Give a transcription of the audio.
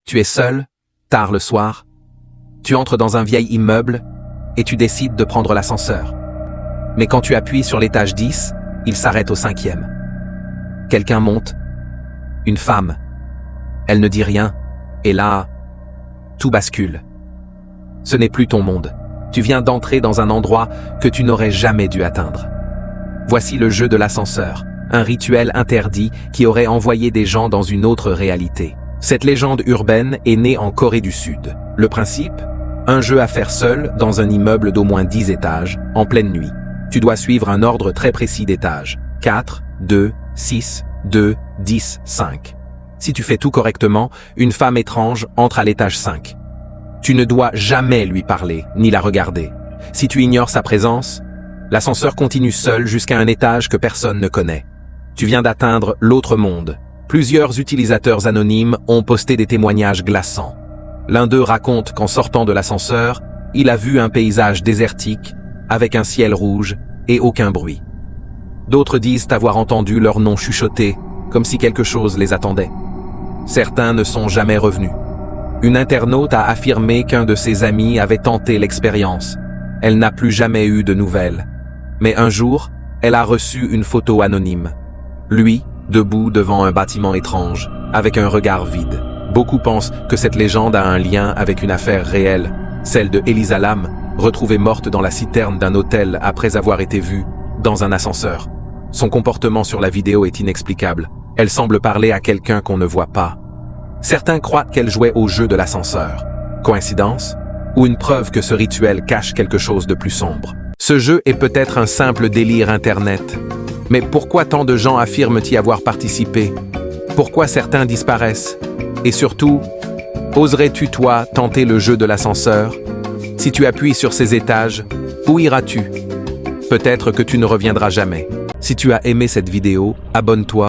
Tu es seul, tard le soir. Tu entres dans un vieil immeuble et tu décides de prendre l'ascenseur. Mais quand tu appuies sur l'étage 10, il s'arrête au 5e. Quelqu'un monte. Une femme. Elle ne dit rien. Et là, tout bascule. Ce n'est plus ton monde. Tu viens d'entrer dans un endroit que tu n'aurais jamais dû atteindre. Voici le jeu de l'ascenseur, un rituel interdit qui aurait envoyé des gens dans une autre réalité. Cette légende urbaine est née en Corée du Sud. Le principe? Un jeu à faire seul dans un immeuble d'au moins 10 étages, en pleine nuit. Tu dois suivre un ordre très précis d'étages. 4, 2, 6, 2, 10, 5. Si tu fais tout correctement, une femme étrange entre à l'étage 5. Tu ne dois jamais lui parler, ni la regarder. Si tu ignores sa présence, l'ascenseur continue seul jusqu'à un étage que personne ne connaît. Tu viens d'atteindre l'autre monde. Plusieurs utilisateurs anonymes ont posté des témoignages glaçants. L'un d'eux raconte qu'en sortant de l'ascenseur, il a vu un paysage désertique, avec un ciel rouge et aucun bruit. D'autres disent avoir entendu leur nom chuchoter, comme si quelque chose les attendait. Certains ne sont jamais revenus. Une internaute a affirmé qu'un de ses amis avait tenté l'expérience. Elle n'a plus jamais eu de nouvelles. Mais un jour, elle a reçu une photo anonyme. Lui, debout devant un bâtiment étrange, avec un regard vide. Beaucoup pensent que cette légende a un lien avec une affaire réelle, celle de Elisa Lam, retrouvée morte dans la citerne d'un hôtel après avoir été vue dans un ascenseur. Son comportement sur la vidéo est inexplicable. Elle semble parler à quelqu'un qu'on ne voit pas. Certains croient qu'elle jouait au jeu de l'ascenseur. Coïncidence? Ou une preuve que ce rituel cache quelque chose de plus sombre? Ce jeu est peut-être un simple délire Internet. Mais pourquoi tant de gens affirment y avoir participé? Pourquoi certains disparaissent? Et surtout, oserais-tu toi tenter le jeu de l'ascenseur? Si tu appuies sur ces étages, où iras-tu? Peut-être que tu ne reviendras jamais. Si tu as aimé cette vidéo, abonne-toi.